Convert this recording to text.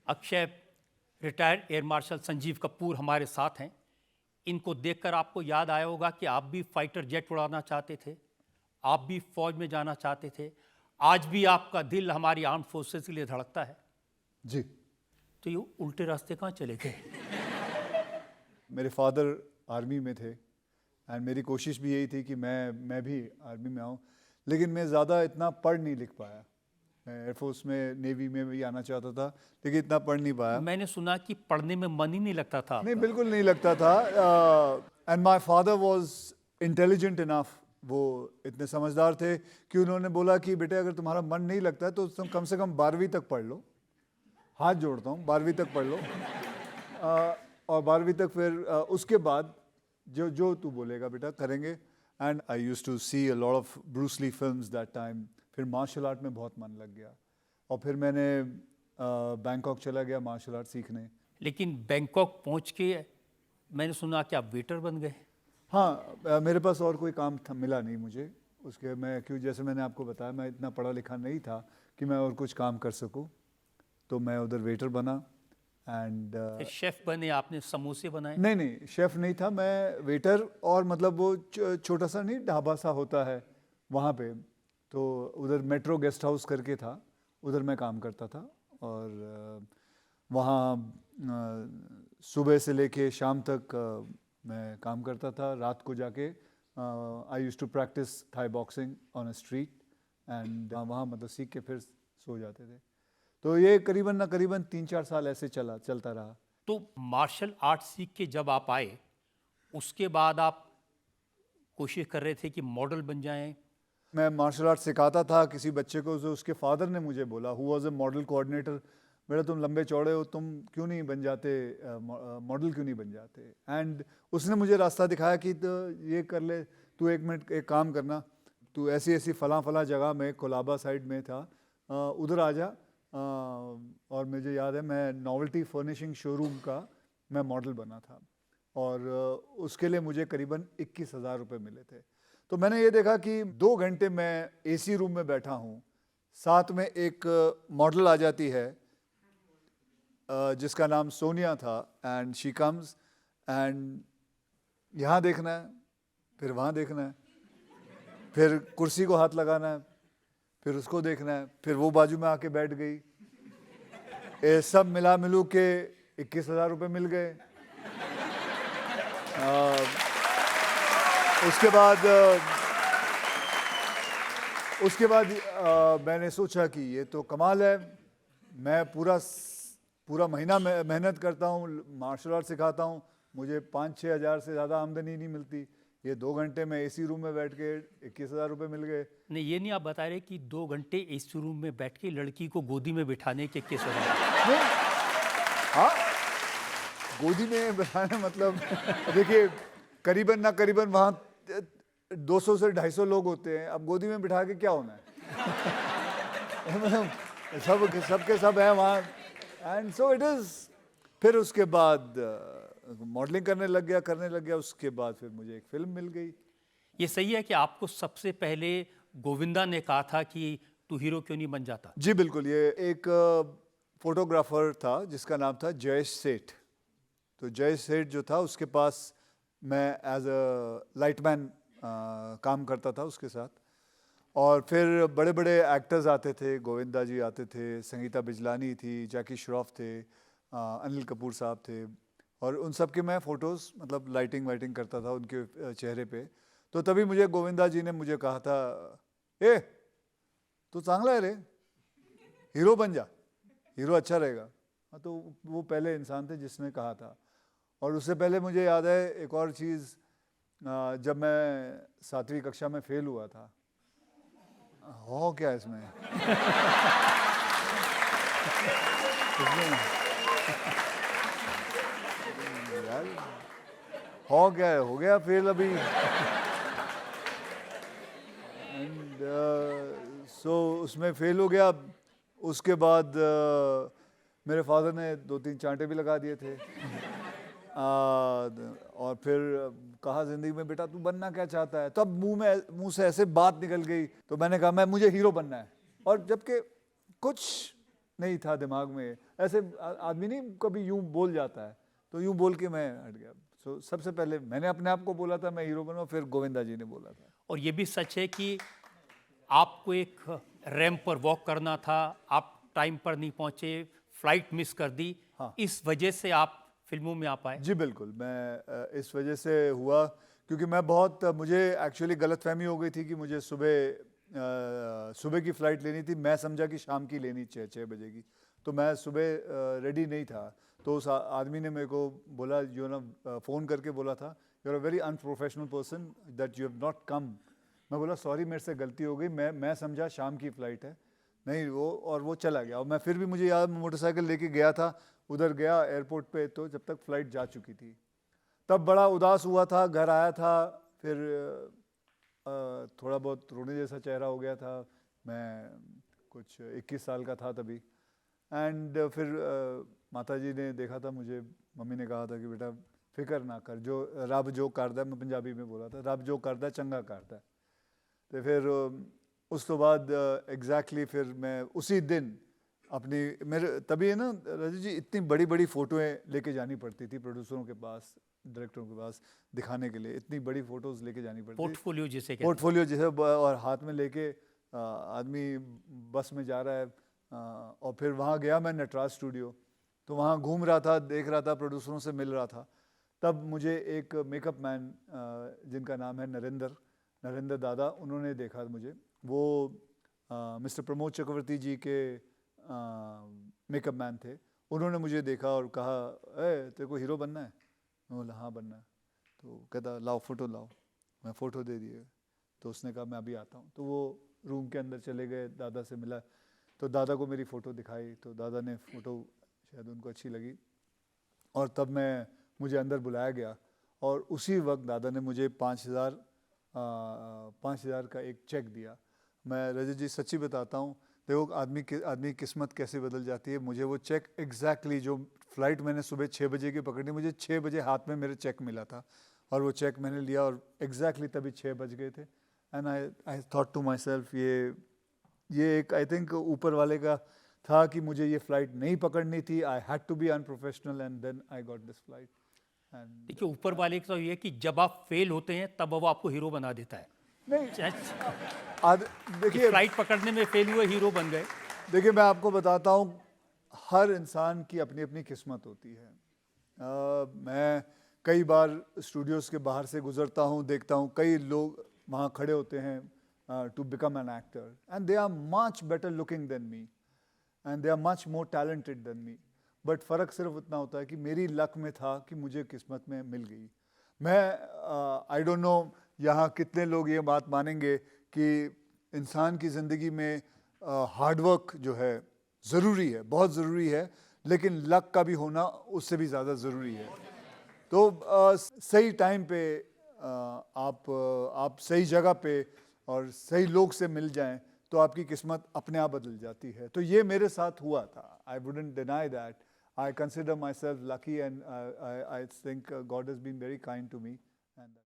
Akshay retired air marshal Sanjeev Kapoor हमारे साथ हैं। इनको देखकर आपको याद आया होगा कि आप भी फाइटर जेट उड़ाना चाहते थे, आप भी फौज में जाना चाहते थे। आज भी आपका दिल हमारी आर्म फोर्सेस के लिए धड़कता है। जी। तो ये उल्टे रास्ते कहाँ चले गए? मेरे फादर आर्मी में थे एंड मेरी कोशिश भी यही थी कि मैं भी आर्मी में आऊँ, लेकिन मैं ज़्यादा इतना पढ़ नहीं लिख पाया। मैं एयरफोर्स में, नेवी में भी आना चाहता था, लेकिन इतना पढ़ नहीं पाया। मैंने सुना कि पढ़ने में मन ही नहीं लगता था नहीं, आपका। बिल्कुल नहीं लगता था। And my father was intelligent enough, वो इतने समझदार थे कि उन्होंने बोला कि बेटे अगर तुम्हारा मन नहीं लगता है तो तुम कम से कम 12वीं तक पढ़ लो। हाथ जोड़ता हूँ, 12वीं तक पढ़ लो। और 12वीं तक फिर उसके बाद जो जो तू बोलेगा बेटा करेंगे। And I used to see a lot of Bruce Lee films that time. फिर मार्शल आर्ट में बहुत मन लग गया और फिर मैंने बैंकॉक चला गया मार्शल आर्ट सीखने। लेकिन बैंकॉक पहुंच के मैंने सुना कि आप वेटर बन गए। हाँ, मेरे पास और कोई काम था, मिला नहीं मुझे उसके। मैं क्यों, जैसे मैंने आपको बताया, मैं इतना पढ़ा लिखा नहीं था कि मैं और कुछ काम कर सकूं, तो मैं उधर वेटर बना। एंड फिर शेफ बने, आपने समोसे बनाए। नहीं, शेफ़ नहीं था मैं, वेटर। और मतलब वो छोटा सा नहीं, ढाबा सा होता है वहाँ पे, तो उधर मेट्रो गेस्ट हाउस करके था, उधर मैं काम करता था। और वहाँ सुबह से लेके शाम तक मैं काम करता था। रात को जाके I used to practise Thai boxing on a street and वहाँ मतलब सीख के फिर सो जाते थे। तो ये करीबन ना करीबन 3-4 साल ऐसे चलता रहा। तो मार्शल आर्ट सीख के जब आप आए, उसके बाद आप कोशिश कर रहे थे कि मॉडल बन जाएं। मैं मार्शल आर्ट सिखाता था किसी बच्चे को, जो उसके फादर ने मुझे बोला, who was a model coordinator, बेटा तुम लंबे चौड़े हो, तुम क्यों नहीं बन जाते, मॉडल क्यों नहीं बन जाते। एंड उसने मुझे रास्ता दिखाया कि तो ये कर ले, तू एक मिनट एक काम करना, तू ऐसी ऐसी फला जगह में, कोलाबा साइड में था, उधर आ जा। और मुझे याद है मैं नॉवेल्टी फर्निशिंग शोरूम का मैं मॉडल बना था और उसके लिए मुझे करीबन 21,000 रुपये मिले थे। तो मैंने ये देखा कि 2 घंटे मैं एसी रूम में बैठा हूँ, साथ में एक मॉडल आ जाती है जिसका नाम सोनिया था। एंड शी कम्स एंड यहाँ देखना है, फिर वहाँ देखना है, फिर कुर्सी को हाथ लगाना है, फिर उसको देखना है, फिर वो बाजू में आके बैठ गई। ये सब मिला मिलू के 21,000 रुपये मिल गए। उसके बाद मैंने सोचा कि ये तो कमाल है। मैं पूरा महीना मेहनत करता हूँ, मार्शल आर्ट सिखाता हूँ, मुझे 5-6 हज़ार से ज़्यादा आमदनी नहीं मिलती। ये 2 घंटे में एसी रूम में बैठ के 21,000 रुपये मिल गए। नहीं, ये नहीं आप बता रहे कि 2 घंटे एसी रूम में बैठ के लड़की को गोदी में बिठाने के केस हो रहे हैं। हाँ, गोदी में बिठाना मतलब देखिए, करीबन ना करीबन वहाँ 200 से 250 लोग होते हैं। अब गोदी में बिठा के क्या होना है। मतलब सबके सब हैं वहाँ। And so it is. फिर उसके बाद मॉडलिंग करने लग गया। उसके बाद फिर मुझे एक फिल्म मिल गई। ये सही है कि आपको सबसे पहले गोविंदा ने कहा था कि तू हीरो क्यों नहीं बन जाता? जी बिल्कुल। ये एक फोटोग्राफर था जिसका नाम था जयेश सेठ। तो जयेश सेठ जो था, उसके पास मैं एज अ लाइटमैन काम करता था उसके साथ। और फिर बड़े बड़े एक्टर्स आते थे, गोविंदा जी आते थे, संगीता बिजलानी थी, जैकी श्रॉफ थे, अनिल कपूर साहब थे। और उन सब के मैं फ़ोटोज़ मतलब लाइटिंग वाइटिंग करता था उनके चेहरे पे। तो तभी मुझे गोविंदा जी ने मुझे कहा था, ए तू चांगला है रे, हीरो बन जा, हीरो अच्छा रहेगा। हाँ, तो वो पहले इंसान थे जिसने कहा था। और उससे पहले मुझे याद है एक और चीज़, जब मैं 7वीं कक्षा में फेल हुआ था। हो क्या इसमें? यार हो क्या है, हो गया फेल अभी। एंड सो उसमें फेल हो गया। उसके बाद मेरे फादर ने 2-3 चांटे भी लगा दिए थे। और फिर कहा ज़िंदगी में बेटा तू बनना क्या चाहता है। तब मुंह से ऐसे बात निकल गई, तो मैंने कहा मुझे हीरो बनना है। और जबकि कुछ नहीं था दिमाग में। ऐसे आदमी नहीं कभी यूं बोल जाता है, तो यूं बोल के मैं हट गया। सो सबसे पहले मैंने अपने आप को बोला था मैं हीरो बनूंगा, फिर गोविंदा जी ने बोला था। और ये भी सच है कि आपको एक रैंप पर वॉक करना था, आप टाइम पर नहीं पहुंचे, फ्लाइट मिस कर दी, हाँ। इस वजह से आप फिल्मों में आ पाए? जी बिल्कुल, मैं इस वजह से हुआ क्योंकि मैं बहुत मुझे एक्चुअली गलतफहमी हो गई थी कि मुझे सुबह की फ़्लाइट लेनी थी। मैं समझा कि शाम की लेनी 6 बजे की, तो मैं सुबह रेडी नहीं था। तो उस आदमी ने मेरे को बोला, यू ना फ़ोन करके बोला था, you are a very unprofessional person that you have not come. मैं बोला सॉरी मेरे से गलती हो गई, मैं समझा शाम की फ़्लाइट है, नहीं वो, और वो चला गया। और मैं फिर भी, मुझे याद, मोटरसाइकिल लेके गया था, उधर गया एयरपोर्ट पे, तो जब तक फ़्लाइट जा चुकी थी तब बड़ा उदास हुआ था। घर आया था, फिर थोड़ा बहुत रोने जैसा चेहरा हो गया था। मैं कुछ 21 साल का था तभी। एंड फिर माता जी ने देखा था मुझे, मम्मी ने कहा था कि बेटा फिक्र ना कर, जो रब जो करदा है, मैं पंजाबी में बोला था, रब जो करदा है चंगा करदा है। तो फिर उस तो बाद एग्जैक्टली फिर मैं उसी दिन अपनी, मेरे तभी है ना राजू जी, इतनी बड़ी बड़ी फ़ोटोएँ लेके जानी पड़ती थी प्रोड्यूसरों के पास, डायरेक्टरों के पास दिखाने के लिए। इतनी बड़ी फ़ोटोज़ लेके जानी पड़ती थी, पोर्टफोलियो जिसे कहते हैं। पोर्टफोलियो जैसे, और हाथ में लेके आदमी बस में जा रहा है। और फिर वहाँ गया मैं नटराज स्टूडियो, तो वहाँ घूम रहा था, देख रहा था, प्रोड्यूसरों से मिल रहा था। तब मुझे एक मेकअप मैन जिनका नाम है नरेंद्र दादा, उन्होंने देखा मुझे। वो मिस्टर प्रमोद चक्रवर्ती जी के मेकअप मैन थे। उन्होंने मुझे देखा और कहा, ए तेरे को हीरो बनना है? मैं बोला हाँ बनना है। तो कहता लाओ फ़ोटो लाओ। मैं फ़ोटो दे दिए, तो उसने कहा मैं अभी आता हूँ। तो वो रूम के अंदर चले गए, दादा से मिला, तो दादा को मेरी फ़ोटो दिखाई, तो दादा ने फ़ोटो शायद उनको अच्छी लगी, और तब मुझे अंदर बुलाया गया। और उसी वक्त दादा ने मुझे 5,000 का एक चेक दिया। मैं रजत जी सच्ची बताता हूँ, देखो आदमी की किस्मत कैसे बदल जाती है। मुझे वो चेक एग्जैक्टली, जो फ़्लाइट मैंने सुबह 6 बजे की पकड़नी, मुझे 6 बजे हाथ में मेरे चेक मिला था, और वो चेक मैंने लिया, और एग्जैक्टली तभी 6 बज गए थे। And I thought to myself, ये एक, आई थिंक ऊपर वाले का था कि मुझे ये फ़्लाइट नहीं पकड़नी थी। I had to be unprofessional, and then I got this flight. And देखिए, ऊपर वाले का तो ये है कि जब आप फेल होते हैं तब वो आपको हीरो बना देता है। नहीं, चाहे देखिए फ्लाइट पकड़ने में फेल हुए, हीरो बन गए। देखिए मैं आपको बताता हूँ, हर इंसान की अपनी अपनी किस्मत होती है। मैं कई बार स्टूडियोज़ के बाहर से गुजरता हूँ, देखता हूँ कई लोग वहाँ खड़े होते हैं to become an actor, and they are much better looking than me, and they are much more talented than me. But फ़र्क सिर्फ इतना होता है कि मेरी लक में था कि मुझे किस्मत में मिल गई। मैं आई डोंट नो यहाँ कितने लोग ये बात मानेंगे कि इंसान की ज़िंदगी में हार्डवर्क जो है ज़रूरी है, बहुत ज़रूरी है, लेकिन लक का भी होना उससे भी ज़्यादा ज़रूरी है। तो सही टाइम पे आप सही जगह पे और सही लोग से मिल जाएं, तो आपकी किस्मत अपने आप बदल जाती है। तो ये मेरे साथ हुआ था। I wouldn't deny that. I consider myself lucky, and I think God has been very kind to me.